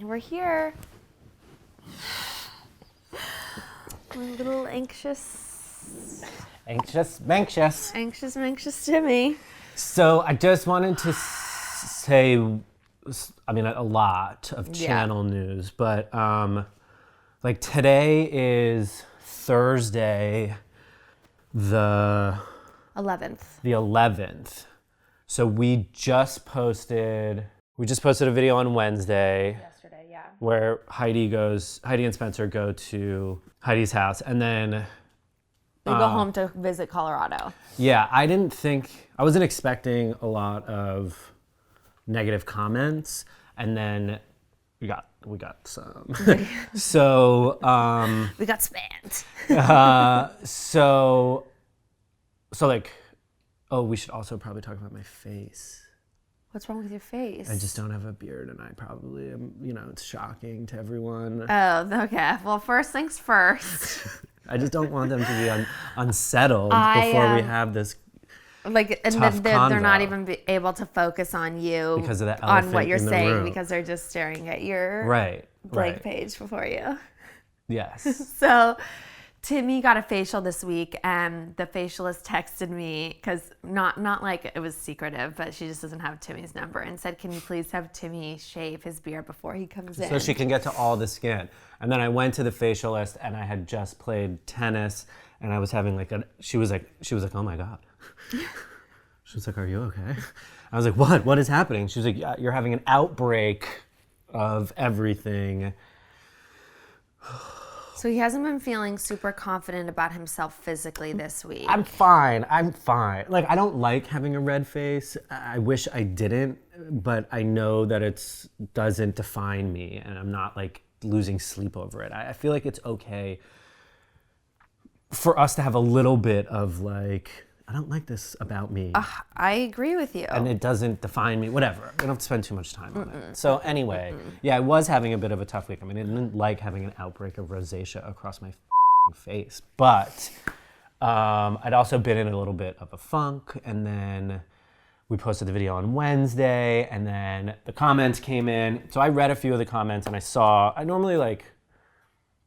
We're here. We're a little anxious. Anxious Timmy. So I just wanted to say, I mean, a lot of channel news, but like today is Thursday, the 11th. So we just posted a video on Wednesday. Yesterday, yeah. Where Heidi and Spencer go to Heidi's house, and then We go home to visit Colorado. yeah, I wasn't expecting a lot of negative comments, and then we got some. So We got spammed. so like, oh, we should also probably talk about my face. What's wrong with your face? I just don't have a beard, and I probably am, it's shocking to everyone. Oh, okay. Well, first things first. I just don't want them to be unsettled before we have this like, and tough then they're not convo. even able to focus on you Because of the on what elephant you're in the saying room. because they're just staring at your Right. page before you. Yes. So Timmy got a facial this week, and the facialist texted me because not like it was secretive, but she just doesn't have Timmy's number, and said, "Can you please have Timmy shave his beard before he comes in?" So she can get to all the skin. And then I went to the facialist, and I had just played tennis, and I was having she was like, oh my God. She was like, "Are you okay?" I was like, "What? What is happening?" She was like, "Yeah, you're having an outbreak of everything." So he hasn't been feeling super confident about himself physically this week. I'm fine. Like, I don't like having a red face. I wish I didn't, but I know that it doesn't define me, and I'm not like losing sleep over it. I feel like it's okay for us to have a little bit of like, I don't like this about me. I agree with you. And it doesn't define me, whatever. We don't have to spend too much time on it. So anyway, yeah, I was having a bit of a tough week. I mean, I didn't like having an outbreak of rosacea across my face, but I'd also been in a little bit of a funk, and then we posted the video on Wednesday, and then the comments came in. So I read a few of the comments, and I normally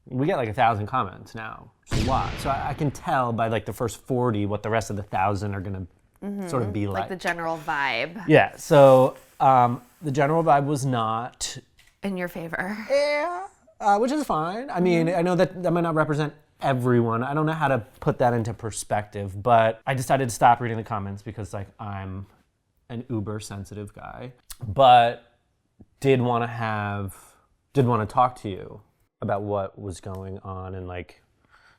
we get like 1,000 comments now. It's a lot. So I can tell by like the first 40 what the rest of the 1,000 are going to sort of be like. Like the general vibe. Yeah. So the general vibe was not In your favor. which is fine. I mean, I know that might not represent everyone. I don't know how to put that into perspective, but I decided to stop reading the comments because like I'm an uber sensitive guy, but did want to talk to you about what was going on and like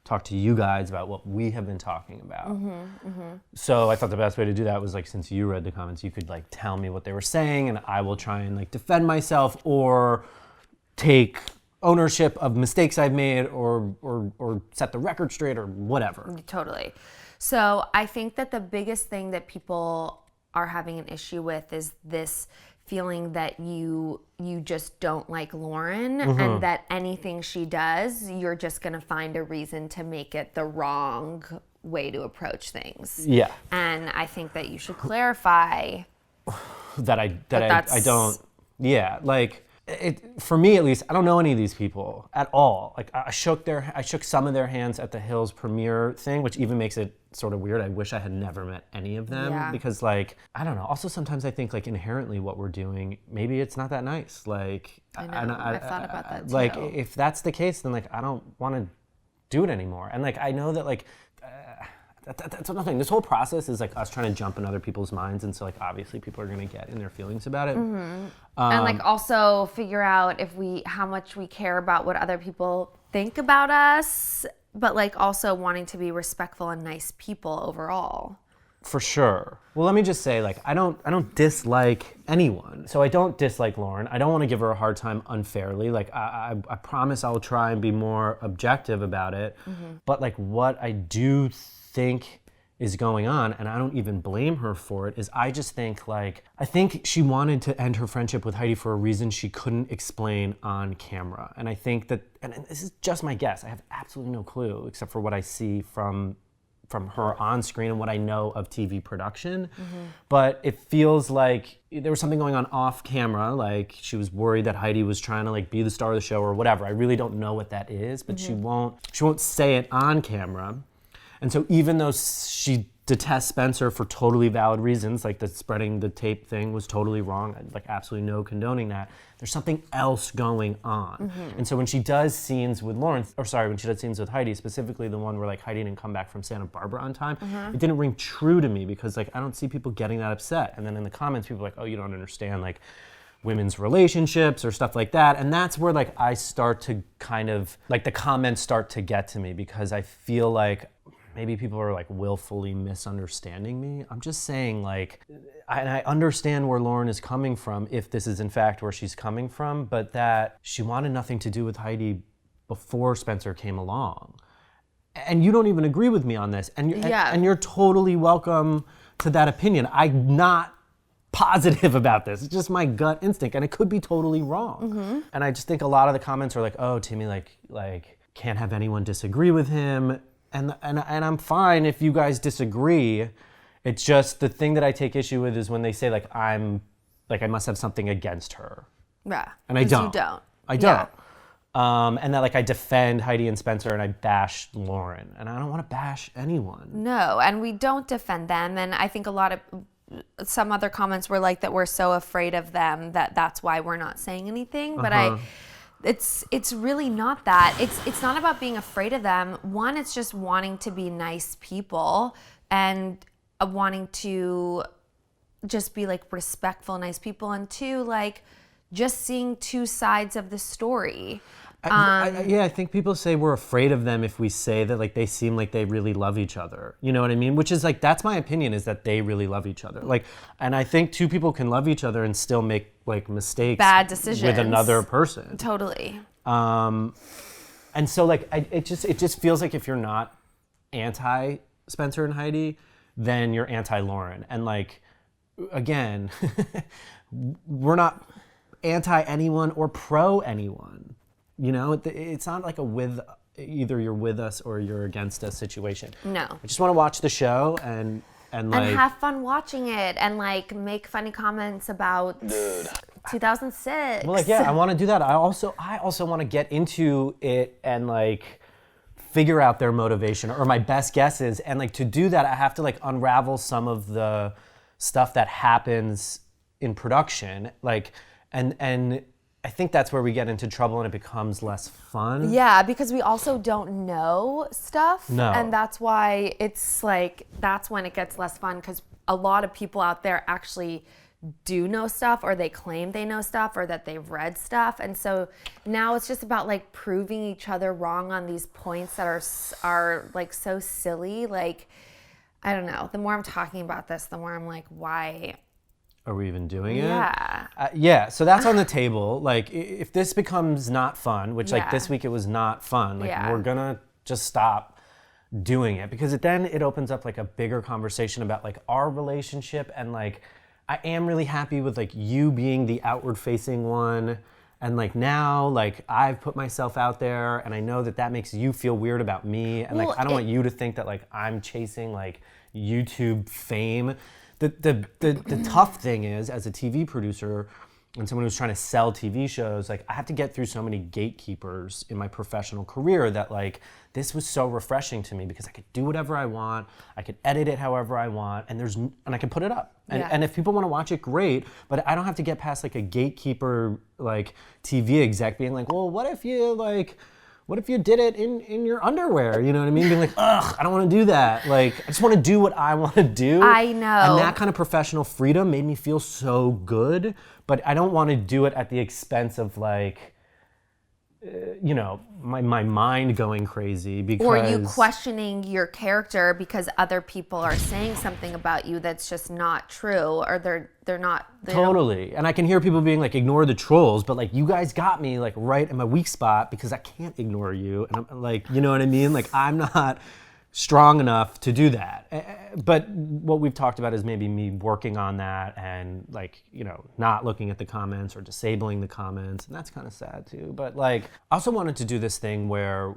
talk to you guys about what we have been talking about. So I thought the best way to do that was like, since you read the comments, you could like tell me what they were saying, and I will try and like defend myself or take ownership of mistakes I've made or set the record straight or whatever. Totally. So I think that the biggest thing that people are having an issue with is this feeling that you just don't like Lauren, and that anything she does, you're just gonna find a reason to make it the wrong way to approach things. Yeah. And I think that you should clarify That I don't. Yeah, like for me at least, I don't know any of these people at all. Like I shook some of their hands at the Hills premiere thing, which even makes it sort of weird. I wish I had never met any of them because like, I don't know. Also sometimes I think like inherently what we're doing, maybe it's not that nice. Like I know, I've thought about that too. Like if that's the case, then like I don't want to do it anymore. And like I know that like that's another thing. This whole process is like us trying to jump in other people's minds, and so like obviously people are gonna get in their feelings about it. And like also figure out how much we care about what other people think about us, but like also wanting to be respectful and nice people overall. For sure. Well, let me just say, like, I don't dislike anyone. So I don't dislike Lauren. I don't want to give her a hard time unfairly. Like, I promise I'll try and be more objective about it. But like, what I do think is going on, and I don't even blame her for it, is I just think like, I think she wanted to end her friendship with Heidi for a reason she couldn't explain on camera. And I think that, and this is just my guess, I have absolutely no clue except for what I see from from her on screen and what I know of TV production. But it feels like there was something going on off camera, like she was worried that Heidi was trying to like be the star of the show or whatever. I really don't know what that is, but she won't say it on camera. And so even though she detests Spencer for totally valid reasons, like the spreading the tape thing was totally wrong, like absolutely no condoning that, there's something else going on. And so when she does scenes with Lawrence, when she does scenes with Heidi, specifically the one where like Heidi didn't come back from Santa Barbara on time, it didn't ring true to me because like I don't see people getting that upset. And then in the comments, people are like, oh, you don't understand like women's relationships or stuff like that. And that's where like I start to kind of, like the comments start to get to me because I feel like maybe people are like willfully misunderstanding me. I'm just saying like, I understand where Lauren is coming from if this is in fact where she's coming from, but that she wanted nothing to do with Heidi before Spencer came along. And you don't even agree with me on this. And you're totally welcome to that opinion. I'm not positive about this. It's just my gut instinct and it could be totally wrong. And I just think a lot of the comments are like, oh, Timmy, like can't have anyone disagree with him. And I'm fine if you guys disagree. It's just the thing that I take issue with is when they say like I must have something against her. Yeah. And I don't. You don't. I don't. Yeah. And that like I defend Heidi and Spencer and I bash Lauren. And I don't want to bash anyone. No, and we don't defend them. And I think some other comments were like that we're so afraid of them that's why we're not saying anything. But it's really not that. It's not about being afraid of them. One, it's just wanting to be nice people and wanting to just be like respectful, nice people. And two, like just seeing two sides of the story. I think people say we're afraid of them if we say that like they seem like they really love each other. You know what I mean? Which is like, that's my opinion, is that they really love each other. Like, and I think two people can love each other and still make like mistakes, bad decisions with another person. Totally. And so like it just feels like if you're not anti Spencer and Heidi, then you're anti Lauren. And like, again, we're not anti anyone or pro anyone. You know, it's not like either you're with us or you're against us situation. No. I just want to watch the show and like have fun watching it and like make funny comments about 2006. Well, like I want to do that. I also want to get into it and like figure out their motivation or my best guesses. And like to do that, I have to like unravel some of the stuff that happens in production. Like and I think that's where we get into trouble and it becomes less fun. Yeah, because we also don't know stuff. No. And that's why it's like, that's when it gets less fun, because a lot of people out there actually do know stuff, or they claim they know stuff, or that they've read stuff. And so now it's just about like proving each other wrong on these points that are like so silly. Like, I don't know. The more I'm talking about this, the more I'm like, why are we even doing it? Yeah. So that's on the table. Like, if this becomes not fun, which like this week it was not fun, like we're gonna just stop doing it, because then it opens up like a bigger conversation about like our relationship. And like, I am really happy with like you being the outward facing one. And like now, like I've put myself out there and I know that makes you feel weird about me. And like, I don't want you to think that like I'm chasing like YouTube fame. The tough thing is, as a TV producer and someone who's trying to sell TV shows, like I have to get through so many gatekeepers in my professional career that like this was so refreshing to me, because I could do whatever I want, I could edit it however I want, and I can put it up. And if people want to watch it, great, but I don't have to get past like a gatekeeper like TV exec being like, well, what if you did it in your underwear? You know what I mean? Being like, ugh, I don't want to do that. Like, I just want to do what I want to do. I know. And that kind of professional freedom made me feel so good, but I don't want to do it at the expense of like, my mind going crazy, because... Or you questioning your character because other people are saying something about you that's just not true, or they're not... Totally. And I can hear people being like, ignore the trolls, but like, you guys got me like right in my weak spot, because I can't ignore you. And I'm like, you know what I mean? Like, I'm not strong enough to do that. But what we've talked about is maybe me working on that and like, not looking at the comments or disabling the comments. And that's kind of sad too. But like, I also wanted to do this thing where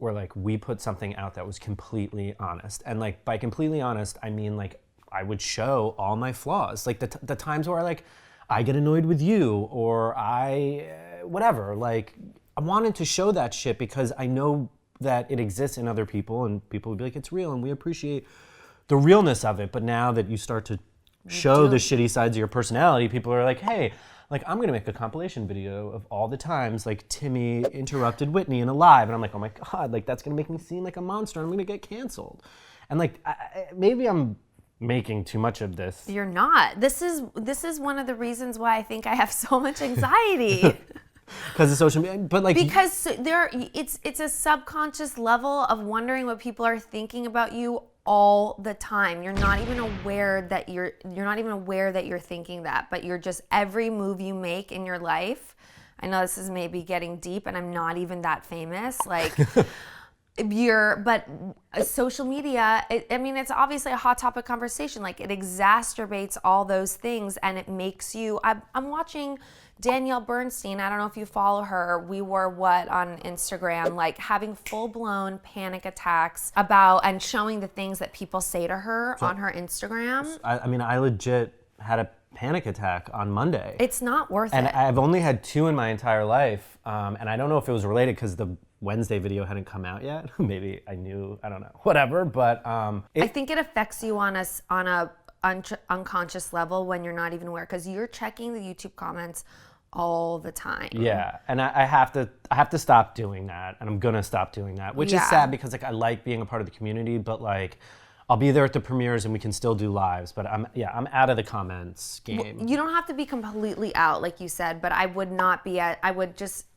where like we put something out that was completely honest. And like by completely honest, I mean like I would show all my flaws. Like the times where like I get annoyed with you or whatever. Like I wanted to show that shit because I know that it exists in other people and people would be like, it's real and we appreciate the realness of it. But now that you start to show the shitty sides of your personality, people are like, hey, like I'm gonna make a compilation video of all the times like Timmy interrupted Whitney in a live, and I'm like, oh my god, like that's gonna make me seem like a monster. I'm gonna get canceled, and like maybe I'm making too much of this. You're not. This is one of the reasons why I think I have so much anxiety. Because of social media, but like because it's a subconscious level of wondering what people are thinking about you all the time. You're not even aware that you're thinking that, but you're just every move you make in your life. I know this is maybe getting deep, and I'm not even that famous. Like but social media. It's obviously a hot topic conversation. Like it exacerbates all those things, and it makes you. I'm watching Danielle Bernstein, I don't know if you follow her, we were on Instagram, like having full-blown panic attacks about and showing the things that people say to her on her Instagram. I legit had a panic attack on Monday. It's not worth and it. I've only had 2 in my entire life, and I don't know if it was related because the Wednesday video hadn't come out yet. Maybe I knew, I don't know, whatever, but... I think it affects you on a unconscious level when you're not even aware, because you're checking the YouTube comments all the time. Yeah, and I have to stop doing that, and I'm gonna stop doing that, which is sad because like I like being a part of the community, but like I'll be there at the premieres and we can still do lives, but I'm out of the comments game. Well, you don't have to be completely out, like you said, but I would just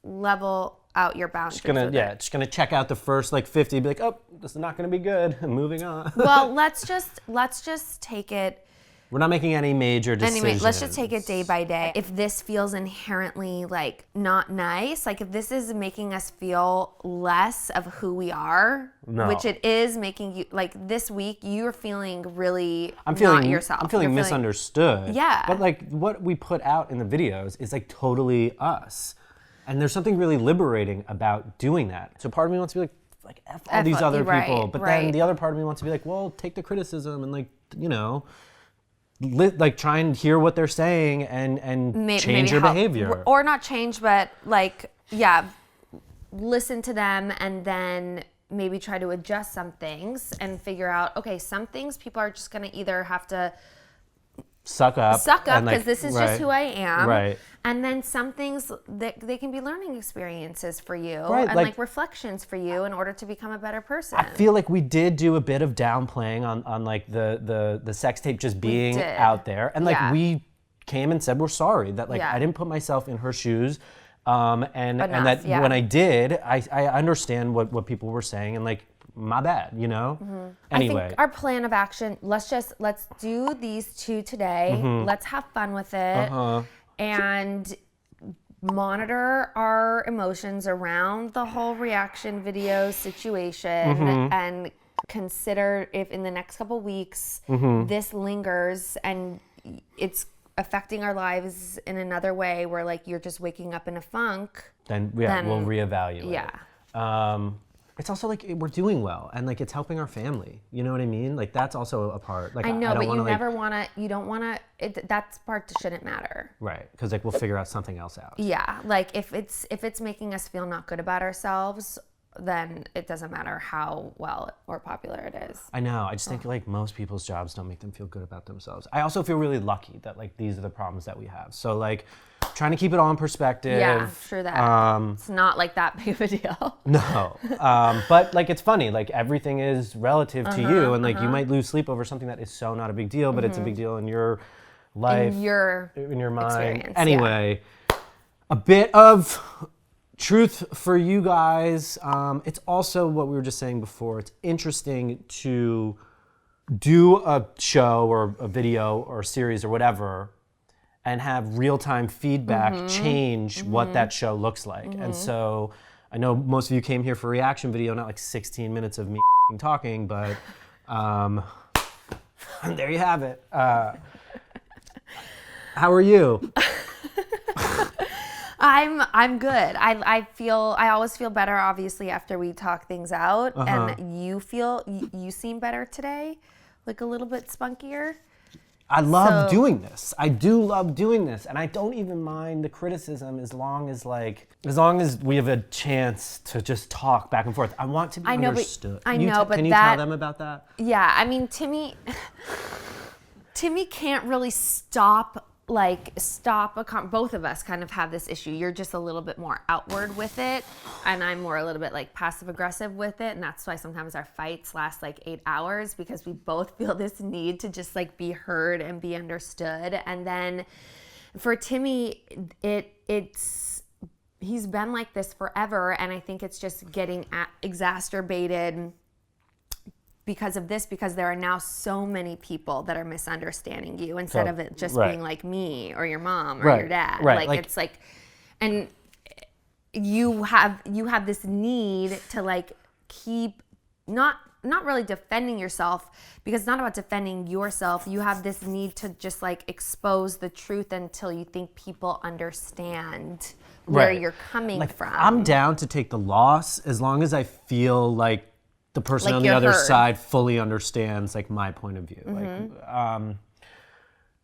level out your boundaries. Just gonna check out the first like 50, be like, oh, this is not gonna be good. Moving on. Well, let's just take it. We're not making any major decisions. Anyway, let's just take it day by day. If this feels inherently like not nice, like if this is making us feel less of who we are, which it is making you, like this week you're feeling really not yourself. I'm feeling misunderstood. Yeah. But like what we put out in the videos is like totally us. And there's something really liberating about doing that. So part of me wants to be like F all these other people. But then the other part of me wants to be like, well, take the criticism and like, you know, like try and hear what they're saying and change your behavior. Or not change, but like, listen to them and then maybe try to adjust some things and figure out, okay, some things people are just going to either have to suck up because this is just who I am. Right. And then some things that they can be learning experiences for you and like reflections for you in order to become a better person. I feel like we did do a bit of downplaying on like the sex tape just being out there. And like we came and said we're sorry that like I didn't put myself in her shoes. And that when I did, I understand what people were saying and like my bad, you know? Mm-hmm. Anyway. I think our plan of action, let's do these 2 today. Mm-hmm. Let's have fun with it. And monitor our emotions around the whole reaction video situation and consider if in the next couple weeks this lingers and it's affecting our lives in another way where like you're just waking up in a funk. Then we'll reevaluate. Yeah. It's also like we're doing well and like it's helping our family. You know what I mean? Like that's also a part. Like I know, I don't but you don't want to, that part shouldn't matter. Right, because like we'll figure out something else out. Yeah, like if it's making us feel not good about ourselves, then it doesn't matter how well or popular it is. I know, I just think like most people's jobs don't make them feel good about themselves. I also feel really lucky that like these are the problems that we have. So like trying to keep it all in perspective. Yeah, sure that. It's not like that big of a deal. No, but like it's funny, like everything is relative to you and like you might lose sleep over something that is so not a big deal, but it's a big deal in your life, in your mind. Anyway, a bit of truth for you guys. It's also what we were just saying before. It's interesting to do a show or a video or a series or whatever and have real-time feedback change what that show looks like. And so I know most of you came here for a reaction video, not like 16 minutes of me talking, but there you have it. How are you? I'm good. I always feel better, obviously, after we talk things out. And you seem better today, like a little bit spunkier. I love doing this. I do love doing this, and I don't even mind the criticism as long as we have a chance to just talk back and forth. I want to be understood. Can you tell them about that? Yeah, I mean, Timmy can't really stop. Both of us kind of have this issue. You're just a little bit more outward with it, and I'm more a little bit like passive aggressive with it, and that's why sometimes our fights last like 8 hours, because we both feel this need to just like be heard and be understood. And then for Timmy, he's been like this forever, and I think it's just getting exacerbated because of this, because there are now so many people that are misunderstanding you instead of it just being like me or your mom or your dad. Like it's like, and you have this need to like keep not really defending yourself, because it's not about defending yourself. You have this need to just like expose the truth until you think people understand where you're coming from. I'm down to take the loss as long as I feel like the person on the other side fully understands like my point of view.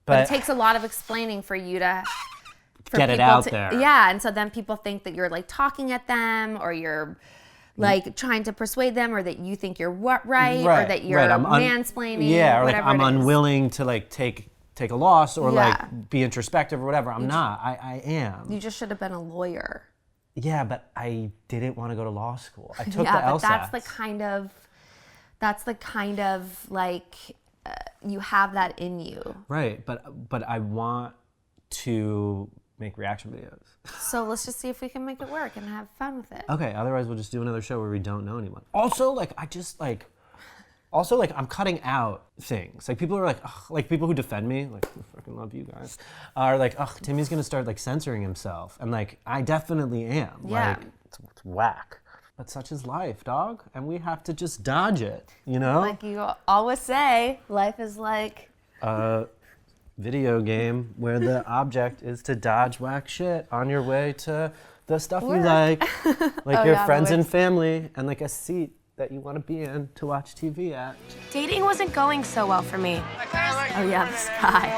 But it takes a lot of explaining for you to get it out there. Yeah, and so then people think that you're like talking at them, or you're like trying to persuade them, or that you think you're right, or that you're mansplaining. Yeah, or like I'm unwilling to like take a loss, or like be introspective or whatever. I'm not. I am. You just should have been a lawyer. Yeah, but I didn't want to go to law school. I took the LSATs. That's the kind of like you have that in you. Right, but I want to make reaction videos. So let's just see if we can make it work and have fun with it. Okay, otherwise we'll just do another show where we don't know anyone. Also, I'm cutting out things. Like people are like, ugh, like people who defend me, like I fucking love you guys, are like, ugh, Timmy's gonna start like censoring himself, and like I definitely am. Yeah. Like it's whack. But such is life, dog, and we have to just dodge it, you know? Like you always say, life is like a video game where the object is to dodge whack shit on your way to the stuff you like your friends and family, and like a seat that you want to be in to watch TV at. Dating wasn't going so well for me. Oh yeah, this guy.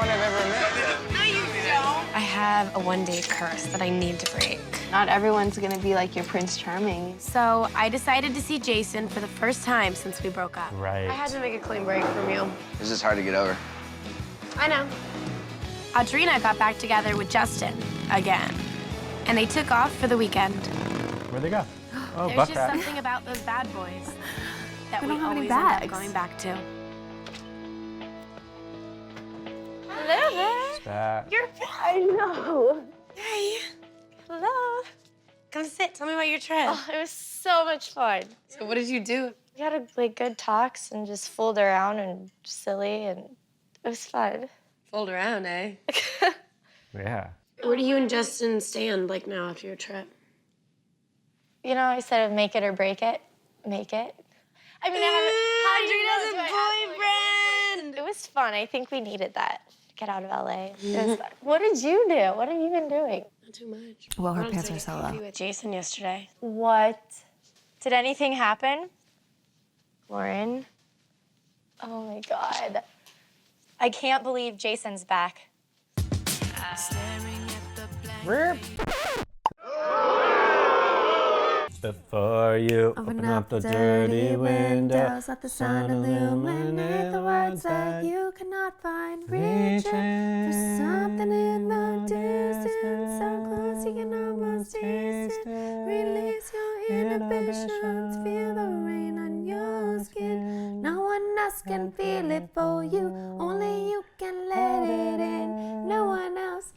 No, you don't. I have a one-day curse that I need to break. Not everyone's gonna be like your Prince Charming. So I decided to see Jason for the first time since we broke up. Right. I had to make a clean break from you. This is hard to get over. I know. Audrina got back together with Justin again, and they took off for the weekend. Where'd they go? Oh, There's just something about those bad boys that we always end up going back to. Hello there. You're I know. Hey. Hello. Come sit. Tell me about your trip. Oh, it was so much fun. So what did you do? We had like good talks and just fooled around and silly, and it was fun. Fooled around, eh? Yeah. Where do you and Justin stand like now after your trip? You know, I said make it or break it. Make it. I mean, I have boyfriend. It was fun. I think we needed that. Get out of LA. It was fun. What did you do? What have you been doing? Not too much. Well, her pants are so low. With Jason yesterday. What? Did anything happen? Lauren? Oh my God. I can't believe Jason's back. Before you open up the dirty windows, let the sun illuminate the words that you cannot find. Reaching for something in the distance, so close you can almost taste it. Release your inhibitions, feel the rain on your skin. No one else can feel it for you, only you can let it in. No one else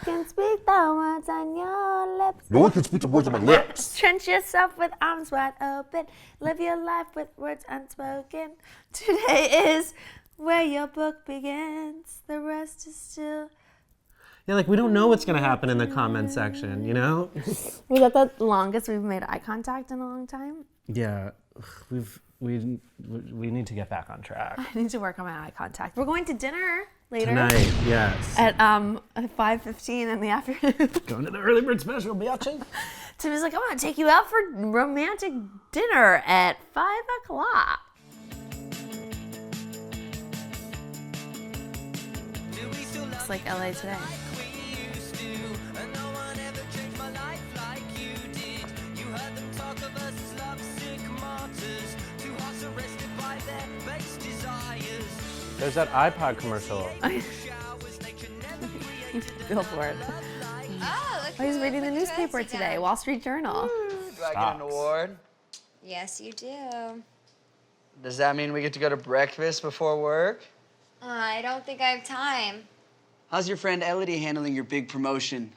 can speak the words on your lips. No one can speak the words on my lips. Trench yourself with arms wide open. Live your life with words unspoken. Today is where your book begins. The rest is still. Yeah, like we don't know what's gonna happen in the comment section, you know? Was that the longest we've made eye contact in a long time? Yeah, we need to get back on track. I need to work on my eye contact. We're going to dinner later. Tonight, yes. At 5:15 in the afternoon. Going to the early bird special, biatches. Timmy's like, I want to take you out for romantic dinner at 5 o'clock. It's like LA today. There's that iPod commercial. Go for it. Oh, he's reading the newspaper today, Wall Street Journal. Do I get an award? Yes, you do. Does that mean we get to go to breakfast before work? I don't think I have time. How's your friend Elodie handling your big promotion?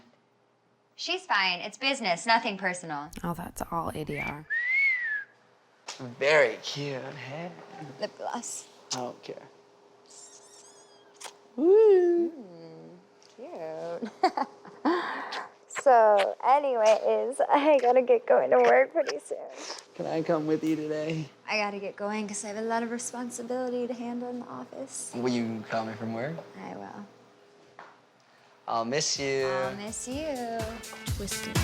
She's fine. It's business, nothing personal. Oh, that's all ADR. Very cute. Hey, Lip gloss. I don't care. Cute. So, anyways, I gotta get going to work pretty soon. Can I come with you today? I gotta get going because I have a lot of responsibility to handle in the office. Will you call me from work? I will. I'll miss you. I'll miss you. Twisted.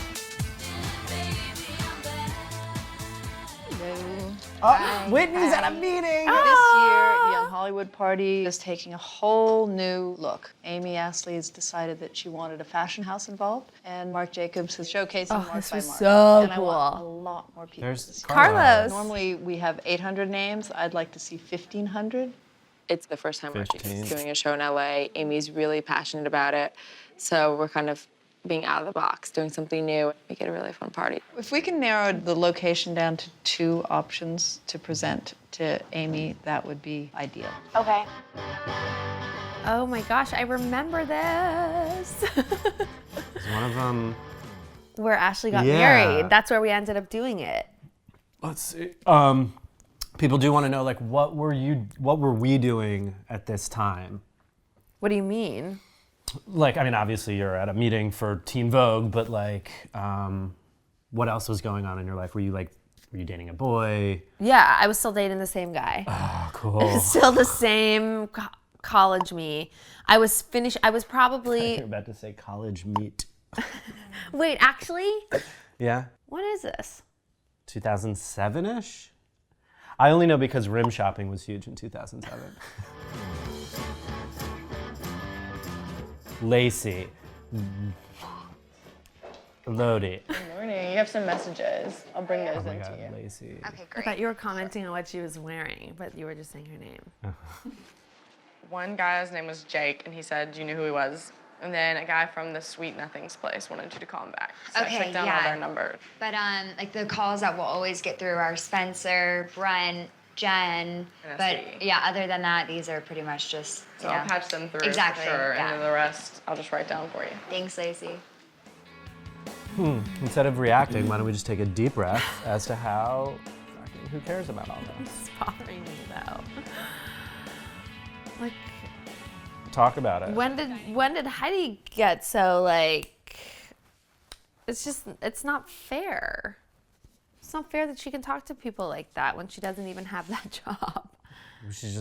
Whitney's at a meeting. This year, Young Hollywood Party is taking a whole new look. Amy Astley has decided that she wanted a fashion house involved, and Marc Jacobs is showcasing Mark this by was Mark. so and I want a cool. lot more people. There's this year. Carlos. Normally, we have 800 names. I'd like to see 1,500. It's the first time we're 15. doing a show in LA. Amy's really passionate about it. So we're kind of being out of the box, doing something new, make it a really fun party. If we can narrow the location down to 2 options to present to Amy, that would be ideal. Okay. Oh my gosh, I remember this. Is one of them. Where Ashley got Yeah. married. That's where we ended up doing it. Let's see. People do want to know, like, what were we doing at this time? What do you mean? Like, I mean, obviously you're at a meeting for Teen Vogue, but like, what else was going on in your life? Were you dating a boy? Yeah, I was still dating the same guy. Oh, cool. Still the same college me. I was probably. You're about to say college meet. Wait, actually, Yeah, what is this? 2007-ish? I only know because rim shopping was huge in 2007. Lacey. Lodi. Morning. You have some messages. I'll bring those Oh my into God, you. Lacey. Okay, I great. thought you were commenting on what she was wearing, but you were just saying her name. One guy's name was Jake, and he said you knew who he was. And then a guy from the Sweet Nothings place wanted you to call him back. So I Okay, took down all yeah. their numbers. But like the calls that we'll always get through are Spencer, Brent, Jen. And But S3E. yeah, other than that, these are pretty much just. So yeah. I'll patch them through Exactly, for sure, yeah. and then the rest I'll just write down for you. Thanks, Lacey. Instead of reacting, why don't we just take a deep breath as to how, who cares about all this? It's bothering me though. Like, Talk about it. when did Heidi get so like? It's not fair. It's not fair that she can talk to people like that when she doesn't even have that job. She's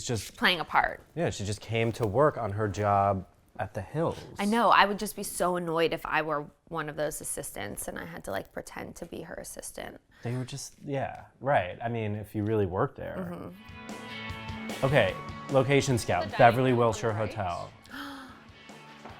just, Playing a part. yeah, she just came to work on her job at the Hills. I know. I would just be so annoyed if I were one of those assistants and I had to like pretend to be her assistant. They were just, yeah, right. I mean, if you really worked there. Mm-hmm. Okay, location scout, Beverly Wilshire Hotel.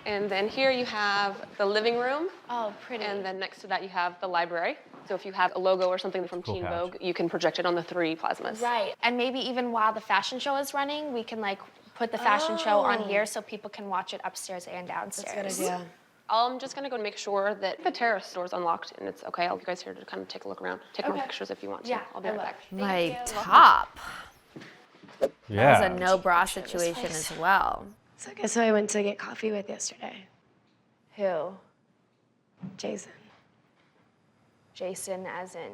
And then here you have the living room. Oh, pretty. And then next to that you have the library. So if you have a logo or something from Cool Teen couch. Vogue, you can project it on the 3 plasmas. Right. And maybe even while the fashion show is running, we can like put the fashion show on here so people can watch it upstairs and downstairs. That's a good idea. I'm just gonna go make sure that the terrace door is unlocked and it's okay. I'll be guys here to kind of take a look around, take more pictures if you want to. Yeah, I'll be I right will. back. My top. Yeah. That was a no bra situation as well. So guess who I went to get coffee with yesterday? Who? Jason. Jason as in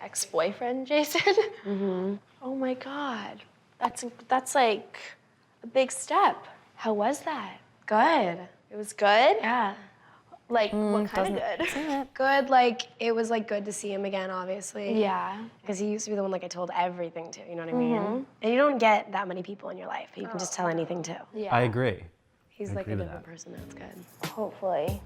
ex-boyfriend Jason? Mm-hmm. Oh my God. That's like a big step. How was that? Good. It was good? Yeah. Like, what kind of good? Good, like, it was, like, good to see him again, obviously. Yeah. Because he used to be the one, like, I told everything to, you know what I mean? And you don't get that many people in your life you can just tell anything to. Yeah. I agree. He's, I like, a agree with different that. person now, it's good. Hopefully.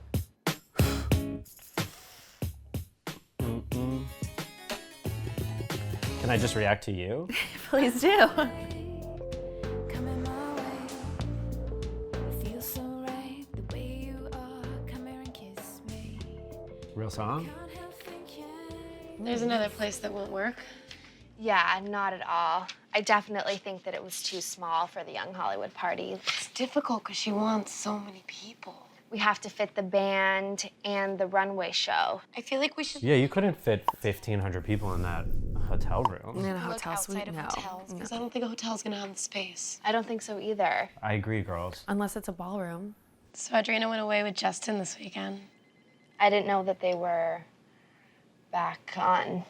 Can I just react to you? Please do. Real song? There's another place that won't work. Yeah, not at all. I definitely think that it was too small for the young Hollywood party. It's difficult because she wants so many people. We have to fit the band and the runway show. I feel like we should Yeah, you couldn't fit 1,500 people in that hotel room. In a look hotel outside suite, of no. hotels because I don't think a hotel's gonna have the space. I don't think so either. I agree, girls. Unless it's a ballroom. So Adrina went away with Justin this weekend. I didn't know that they were back on.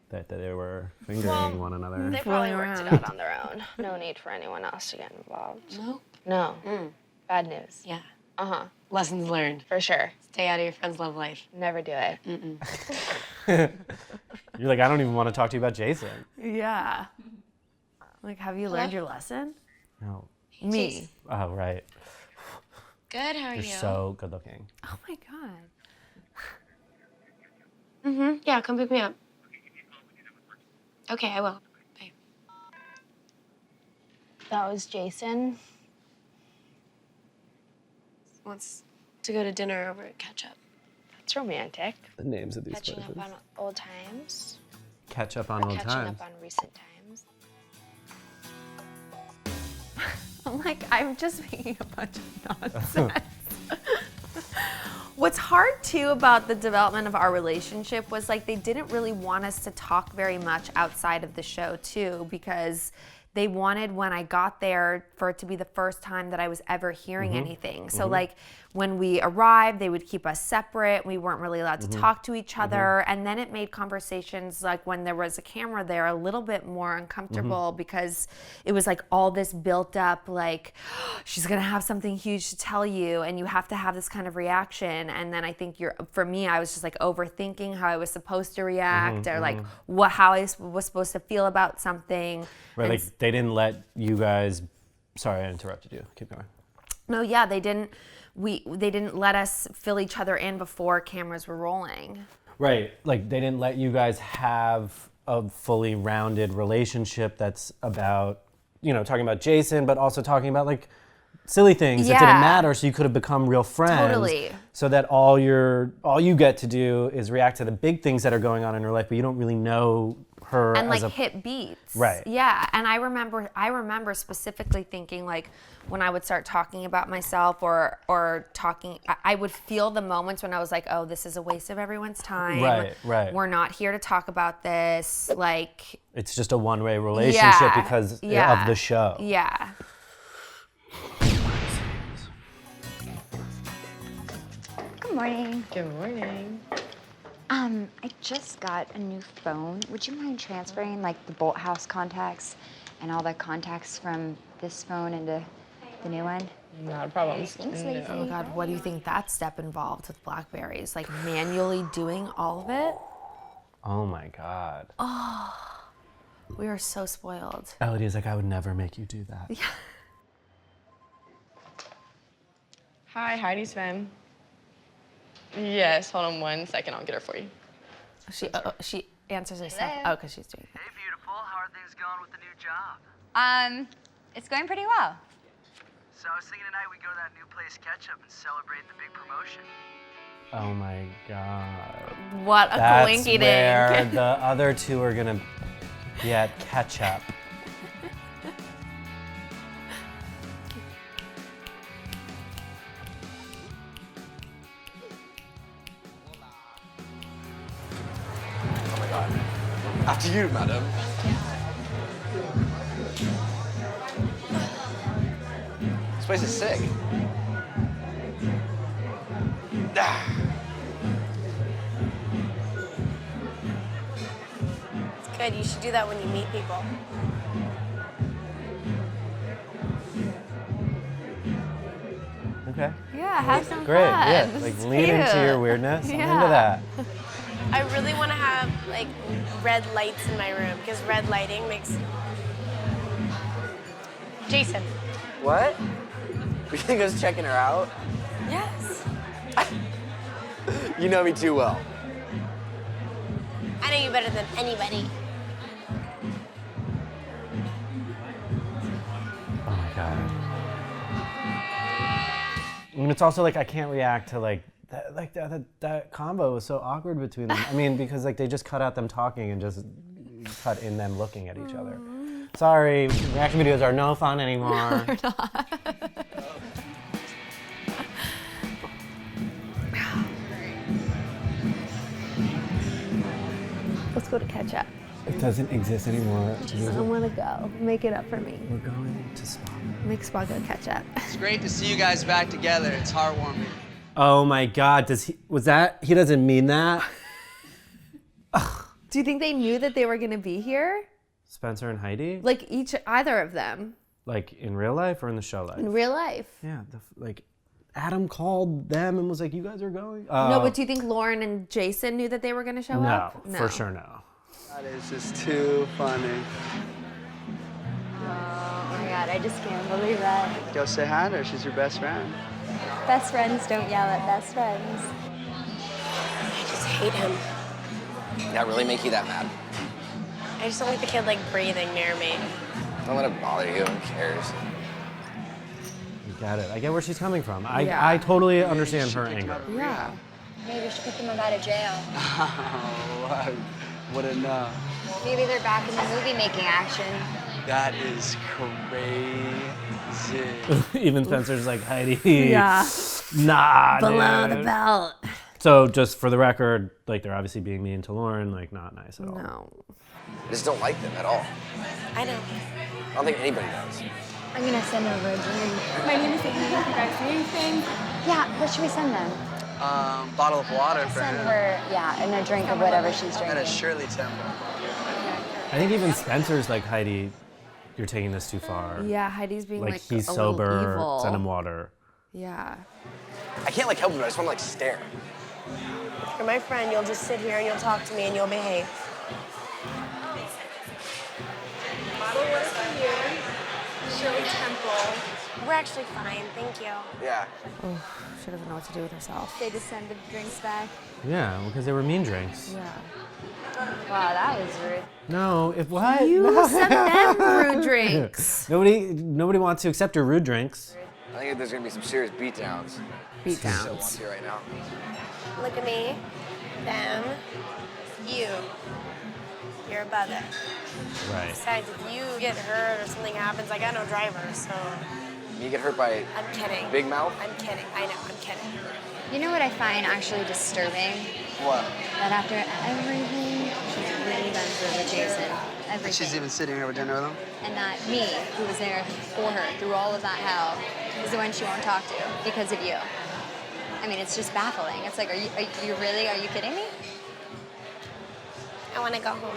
That they were fingering one another. They probably worked it out on their own. No need for anyone else to get involved. Nope. No. Bad news. Yeah. Uh-huh. Lessons learned. For sure. Stay out of your friend's love life. Never do it. You're like, I don't even want to talk to you about Jason. Yeah. Like, have you learned your lesson? No. Me. Oh, right. Good, how are You're you? so good looking. Oh my God. Yeah, come pick me up. Okay, I will. Bye. That was Jason. Wants to go to dinner over at Catch Up. That's romantic. The names of these Catching places. up on old times. Catch up on old Catching times. up on recent times. I'm like, I'm just making a bunch of nonsense. What's hard too about the development of our relationship was like they didn't really want us to talk very much outside of the show too, because they wanted when I got there for it to be the first time that I was ever hearing anything. So like when we arrived, they would keep us separate. We weren't really allowed to talk to each other. And then it made conversations like when there was a camera there a little bit more uncomfortable because it was like all this built up like she's gonna have something huge to tell you and you have to have this kind of reaction. And then I think for me, I was just like overthinking how I was supposed to react or like how I was supposed to feel about something. Right, And like they didn't let you guys. Sorry, I interrupted you. Keep going. no, yeah, they didn't let us fill each other in before cameras were rolling. Right, like they didn't let you guys have a fully rounded relationship that's about, talking about Jason, but also talking about like silly things that didn't matter, so you could have become real friends. Totally. So that all you get to do is react to the big things that are going on in her life, but you don't really know her And as like hit beats. Right. Yeah, and I remember specifically thinking like when I would start talking about myself or talking, I would feel the moments when I was like, oh, this is a waste of everyone's time. Right. We're not here to talk about this. Like, it's just a one-way relationship because of the show. Yeah. Good morning. Good morning. I just got a new phone. Would you mind transferring like the Bolt House contacts and all the contacts from this phone into the new one? Not a problem. Thanks, Oh Lacey. God, what do you think that step involved with Blackberries? Like manually doing all of it? Oh my God. We are so spoiled. Elodie's like, I would never make you do that. Yeah. Hi, Heidi's fam. Yes, hold on 1 second. I'll get her for you. She answers herself. Oh, because she's doing that. Hey, beautiful. How are things going with the new job? It's going pretty well. So I was thinking tonight we go to that new place, Catch Up, and celebrate the big promotion. Oh my God. What a That's coinky where dink. the other two are gonna be at Catch Up. Oh my God. After you, madam. This place is sick. It's good. You should do that when you meet people. Okay. Okay. Yeah, have some Great. fun. Yeah. This Like is lean into cute. your weirdness. I'm Yeah. into that. I really want to have like red lights in my room because red lighting makes. Jason. What? You think I was checking her out? Yes. You know me too well. I know you better than anybody. Oh my god. I mean, it's also like I can't react to like that combo was so awkward between them. I mean, because like they just cut out them talking and just cut in them looking at each other. Sorry, reaction videos are no fun anymore. They're not. Let's go to catch up. It doesn't exist anymore. I want to go. Make it up for me. We're going to Spa. Make Spa go catch up. It's great to see you guys back together. It's heartwarming. Oh my god, he doesn't mean that? Do you think they knew that they were going to be here? Spencer and Heidi? Like either of them Like in real life or in the show life? in real life? Yeah, like Adam called them and was like, "You guys are going?" No, but do you think Lauren and Jason knew that they were going to show up? No, for sure no. That is just too funny. Oh my god, I just can't believe that. Go say hi to her. She's your best friend. Best friends don't yell at best friends. I just hate him. That really make you that mad? I just don't like the kid like breathing near me. Don't let it bother you. Who cares? You got it. I get where she's coming from. Yeah. I totally understand her anger. Yeah. Maybe we should pick them up out of jail. Oh, I wouldn't know. Maybe they're back in the movie making action. That is crazy. Even Spencer's like, Heidi. Yeah. Nah, Below dude. the belt. So just for the record, like they're obviously being mean to Lauren, like not nice at all. No. I just don't like them at all. I know. I don't think anybody does. I'm gonna send over a drink. My name is Amy. You guys do anything? Yeah, what should we send them? Bottle of water for Send him. her, yeah, and a drink of whatever she's And a drinking. Shirley Temple. I think even Spencer's like, Heidi, you're taking this too far. Yeah, Heidi's being like he's a little sober. evil. Send him water. Yeah. I can't like help him. I just want to like stare. If you're my friend, you'll just sit here and you'll talk to me and you'll behave. Bottle water for you. Shirley Temple. We're actually fine, thank you. Yeah. Oh, she doesn't know what to do with herself. They just send the drinks back. Yeah, because they were mean drinks. Yeah. Wow, that was rude. No, if what? You No. sent them rude drinks. Nobody wants to accept your rude drinks. I think there's gonna be some serious beatdowns. Beat So downs. wants you right now. Look at me, them, you. You're above it. Right. Besides, if you get hurt or something happens, I got no driver, so You get hurt by I'm kidding. Big Mouth? I'm kidding. I know, I'm kidding. You know what I find actually disturbing? What? That after everything she's really been through with Jason, everything, She's even sitting here with dinner with him. and that me, who was there for her through all of that hell, is the one she won't talk to because of you. I mean, it's just baffling. It's like, are you kidding me? I want to go home.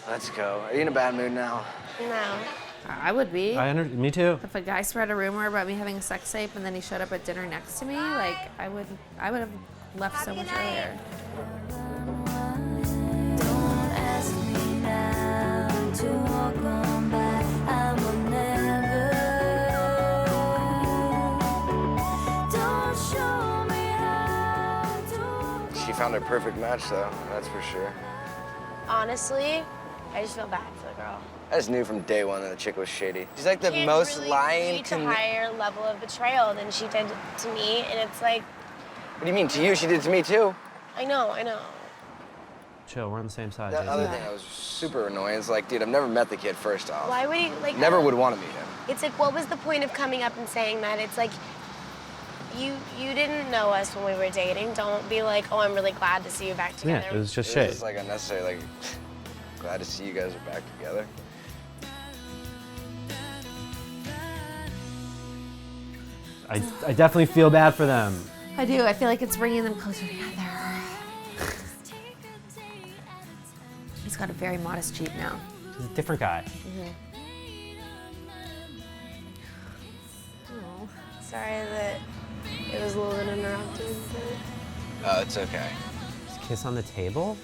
Let's go. Are you in a bad mood now? No. I would be. Me too. If a guy spread a rumor about me having a sex tape and then he showed up at dinner next to me, like I would have left so much earlier. She found a perfect match, though. That's for sure. Honestly, I just feel bad for the girl. I just knew from day one that the chick was shady. She's like the Can't most really lying. reach a higher level of betrayal than she did to me, and it's like, What do you mean? To you, she did it to me too. I know. Chill, we're on the same side. The Jason. other thing that was super annoying is like, dude, I've never met the kid. First off, Why would he like? never would want to meet him. It's like, what was the point of coming up and saying that? It's like, you didn't know us when we were dating. Don't be like, oh, I'm really glad to see you back together. Yeah, it was just It shade. was like unnecessary. Like, glad to see you guys are back together. I definitely feel bad for them. I do. I feel like it's bringing them closer together. He's got a very modest Jeep now. He's a different guy. So sorry that it was a little bit interrupted. Oh, it's okay. Just kiss on the table?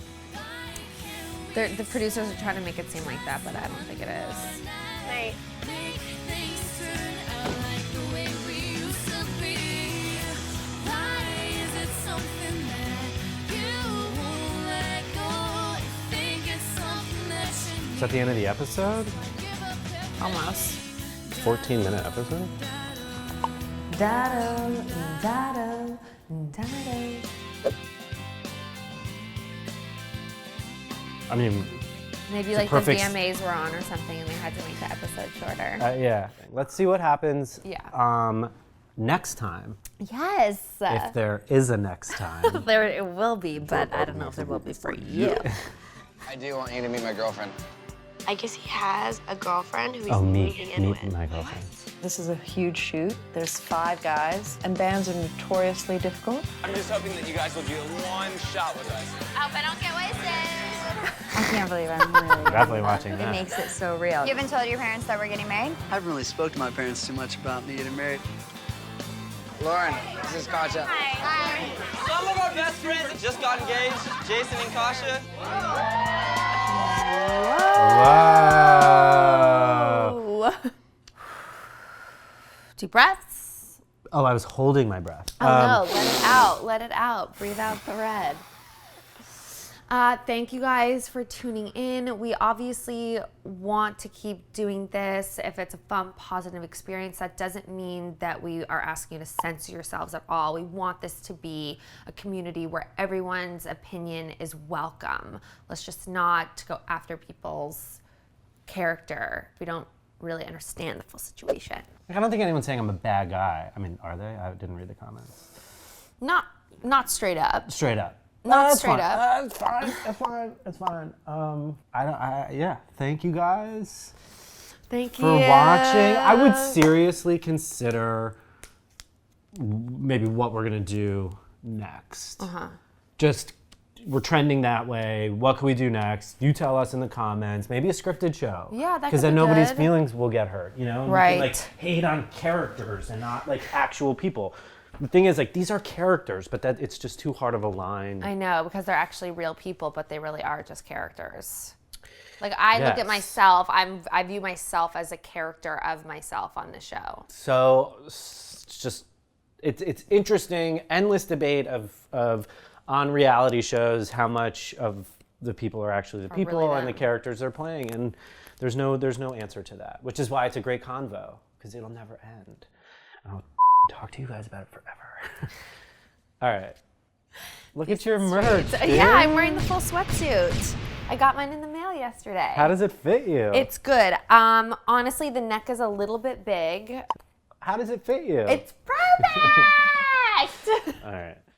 The producers are trying to make it seem like that, but I don't think it is. Night. Is that the end of the episode? Almost. 14-minute episode? Da-do, da-do, da-do. I mean, Maybe it's a like perfect the VMAs were on or something and they had to make the episode shorter. yeah. Let's see what happens Yeah. next time. Yes. If there is a next time. There it will be, but I don't know if there will be for you. I do want you to meet my girlfriend. I guess he has a girlfriend who he's Oh, moving in meet with. my girlfriend. This is a huge shoot. There's 5 guys, and bands are notoriously difficult. I'm just hoping that you guys will do one shot with us. Hope I don't get wasted. I can't believe I'm really Definitely watching It that. makes it so real. You haven't told your parents that we're getting married? I haven't really spoke to my parents too much about me getting married. Lauren, this is Katja. Some of our best friends have just got engaged, Jason and Kasha. Wow. Deep breaths. Oh, I was holding my breath. Oh no, let it out. Let it out. Breathe out the red. Thank you guys for tuning in. We obviously want to keep doing this. If it's a fun, positive experience, that doesn't mean that we are asking you to censor yourselves at all. We want this to be a community where everyone's opinion is welcome. Let's just not go after people's character. We don't really understand the full situation. Like, I don't think anyone's saying I'm a bad guy. I mean, are they? I didn't read the comments. Not straight up. Straight up. Not that's straight fine. up. It's fine. It's fine. It's fine. Yeah. Thank you guys Thank you for watching. I would seriously consider maybe what we're gonna do next. Just we're trending that way. What can we do next? You tell us in the comments. Maybe a scripted show. Yeah, that because could then be nobody's good. feelings will get hurt. You know, And Right. we can, like hate on characters and not like actual people. The thing is, like, these are characters, but that it's just too hard of a line. I know, because they're actually real people, but they really are just characters. Like, I look at Yes. myself, I view myself as a character of myself on the show. So it's interesting, endless debate of on reality shows how much of the people are actually the people really and the them. characters they're playing, and there's no answer to that, which is why it's a great convo because it'll never end. I'll talk to you guys about it forever. All right. Look at your merch. Dude. Yeah, I'm wearing the full sweatsuit. I got mine in the mail yesterday. How does it fit you? It's good. Honestly, the neck is a little bit big. How does it fit you? It's perfect! All right.